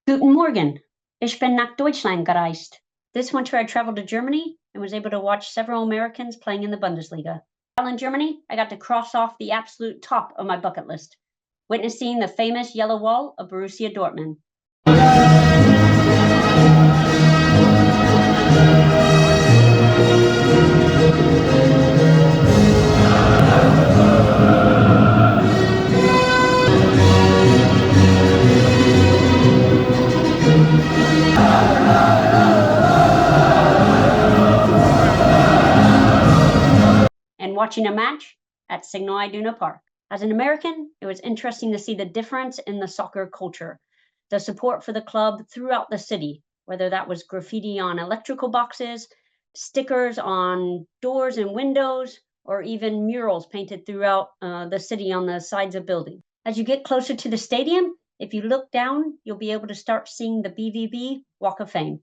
Guten Morgen. Ich bin nach Deutschland gereist. This winter I traveled to Germany and was able to watch several Americans playing in the Bundesliga. While in Germany, I got to cross off the absolute top of my bucket list, witnessing the famous yellow wall of Borussia Dortmund. And watching a match at Signal Iduna Park. As an American, it was interesting to see the difference in the soccer culture, the support for the club throughout the city, whether that was graffiti on electrical boxes, stickers on doors and windows, or even murals painted throughout the city on the sides of buildings. As you get closer to the stadium, if you look down, you'll be able to start seeing the BVB Walk of Fame.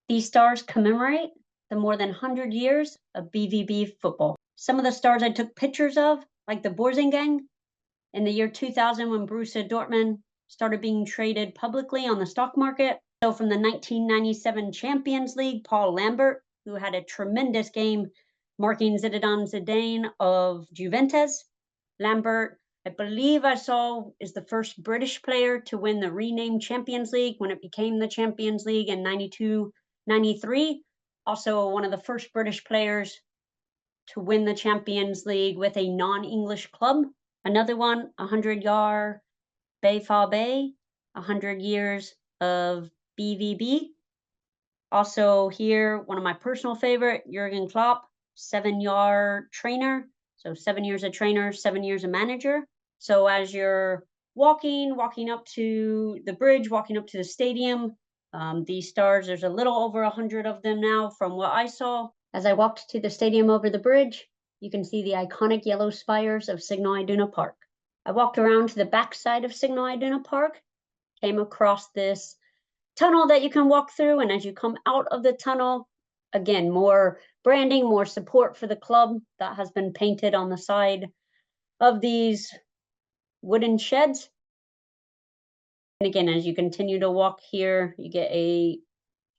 These stars commemorate the more than 100 years of BVB football. Some of the stars I took pictures of, like the Borussia in the year 2000 when Borussia Dortmund started being traded publicly on the stock market. So from the 1997 Champions League, Paul Lambert, who had a tremendous game marking Zinedine Zidane of Juventus. Lambert, I believe I saw, is the first British player to win the renamed Champions League when it became the Champions League in 92-93. Also one of the first British players to win the Champions League with a non-English club. Another one, 100-yard BVB, 100 years of BVB. Also here, one of my personal favorite, Jurgen Klopp, 7-yard trainer. So 7 years a trainer, 7 years a manager. So as you're walking up to the bridge, walking up to the stadium, these stars, there's a little over 100 of them now from what I saw. As I walked to the stadium over the bridge, you can see the iconic yellow spires of Signal Iduna Park. I walked around to the back side of Signal Iduna Park, came across this tunnel that you can walk through, and as you come out of the tunnel, again, more branding, more support for the club that has been painted on the side of these wooden sheds. And again, as you continue to walk here, you get a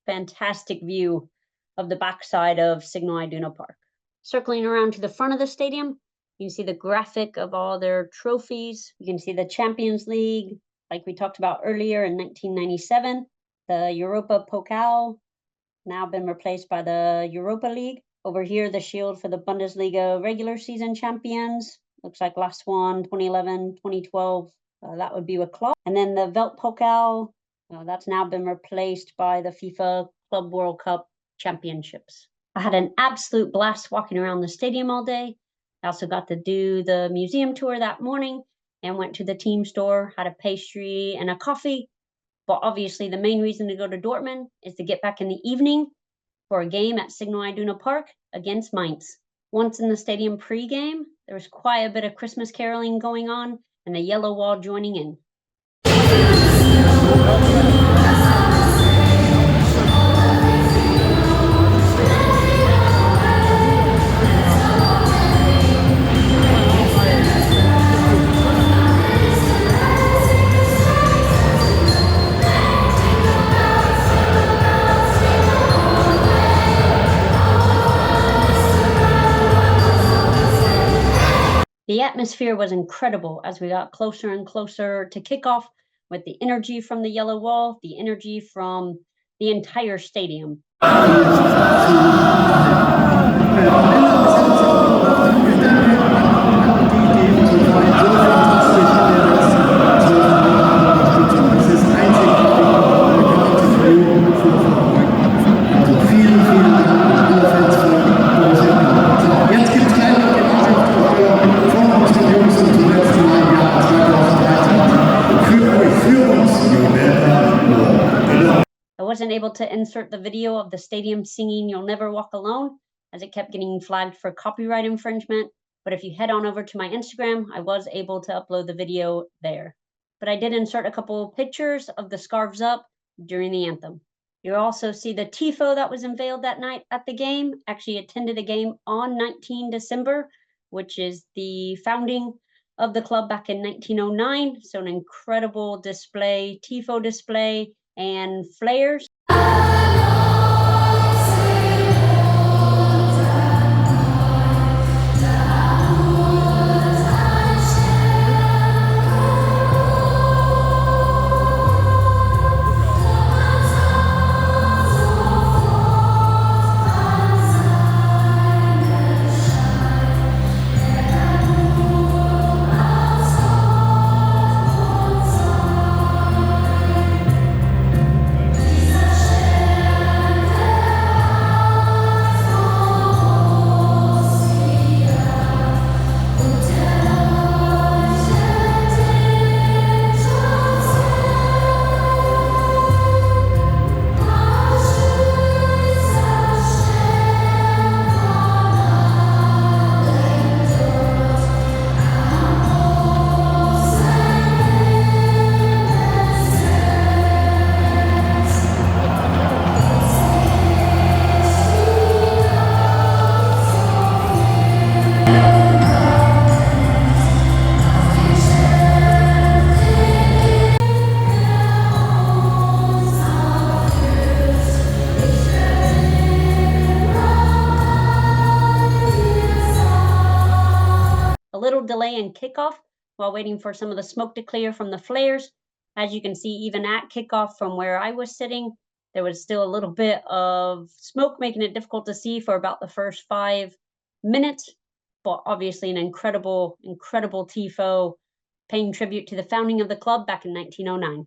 fantastic view of the backside of Signal Iduna Park. Circling around to the front of the stadium, you can see the graphic of all their trophies. You can see the Champions League, like we talked about earlier in 1997, the Europa Pokal, now been replaced by the Europa League. Over here, the shield for the Bundesliga regular season champions. Looks like last one, 2011, 2012, that would be with Klopp. And then the Weltpokal, that's now been replaced by the FIFA Club World Cup Championships. I had an absolute blast walking around the stadium all day. I also got to do the museum tour that morning and went to the team store, had a pastry and a coffee. But obviously the main reason to go to Dortmund is to get back in the evening for a game at Signal Iduna Park against Mainz. Once in the stadium pre-game, there was quite a bit of Christmas caroling going on and the yellow wall joining in. The atmosphere was incredible as we got closer and closer to kickoff with the energy from the yellow wall, the energy from the entire stadium. I wasn't able to insert the video of the stadium singing You'll Never Walk Alone, as it kept getting flagged for copyright infringement. But if you head on over to my Instagram, I was able to upload the video there. But I did insert a couple pictures of the scarves up during the anthem. You'll also see the tifo that was unveiled that night at the game. Actually attended a game on 19 December, which is the founding of the club back in 1909. So an incredible display, tifo display, and flares. A little delay in kickoff while waiting for some of the smoke to clear from the flares. As you can see, even at kickoff from where I was sitting, there was still a little bit of smoke, making it difficult to see for about the first 5 minutes. But obviously an incredible tifo, paying tribute to the founding of the club back in 1909.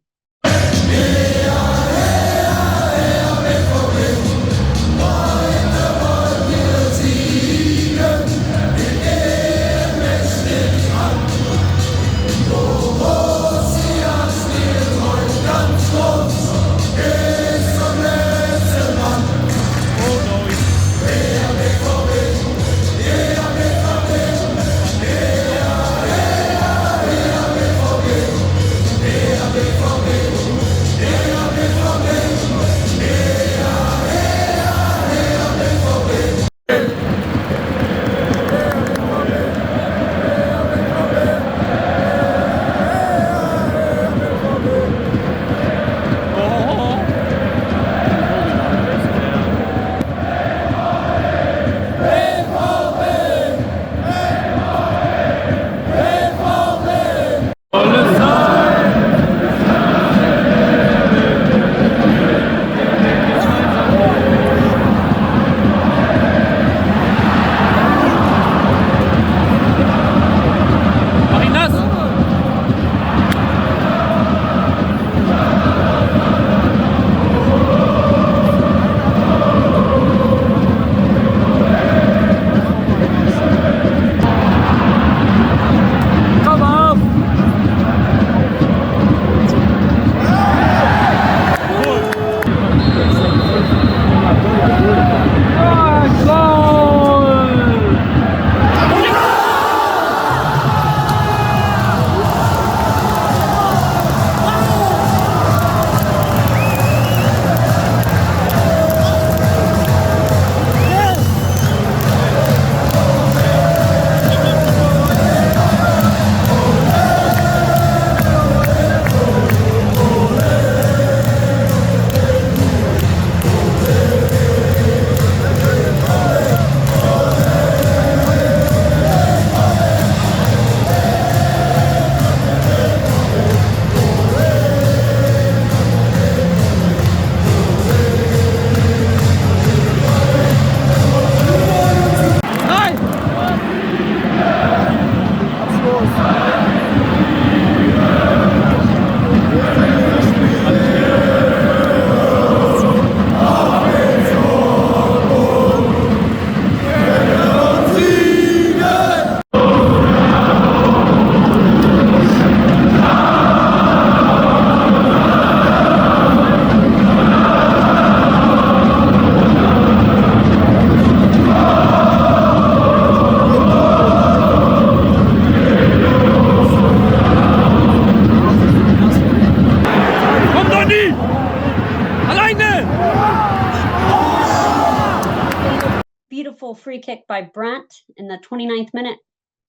Beautiful free kick by Brandt in the 29th minute.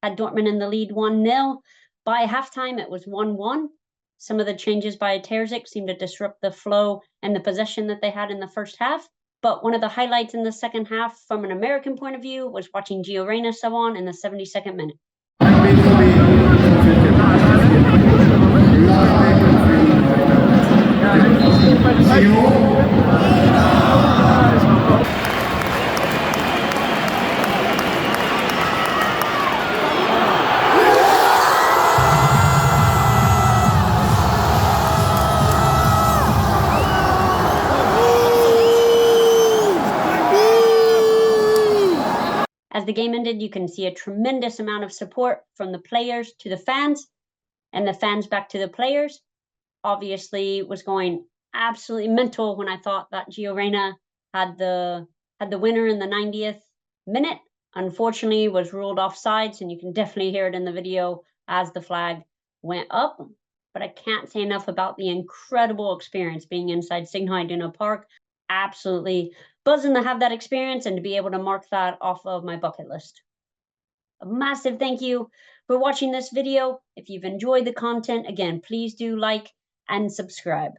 Had Dortmund in the lead 1-0. By halftime, it was 1-1. Some of the changes by Terzic seemed to disrupt the flow and the possession that they had in the first half. But one of the highlights in the second half from an American point of view was watching Reyna sub on in the 72nd minute. As the game ended, you can see a tremendous amount of support from the players to the fans, and the fans back to the players. Obviously, was going absolutely mental when I thought that Reyna had the winner in the 90th minute. Unfortunately, was ruled offsides, and you can definitely hear it in the video as the flag went up. But I can't say enough about the incredible experience being inside Signal Iduna Park. Absolutely buzzing to have that experience and to be able to mark that off of my bucket list. A massive thank you for watching this video. If you've enjoyed the content, again, please do like and subscribe.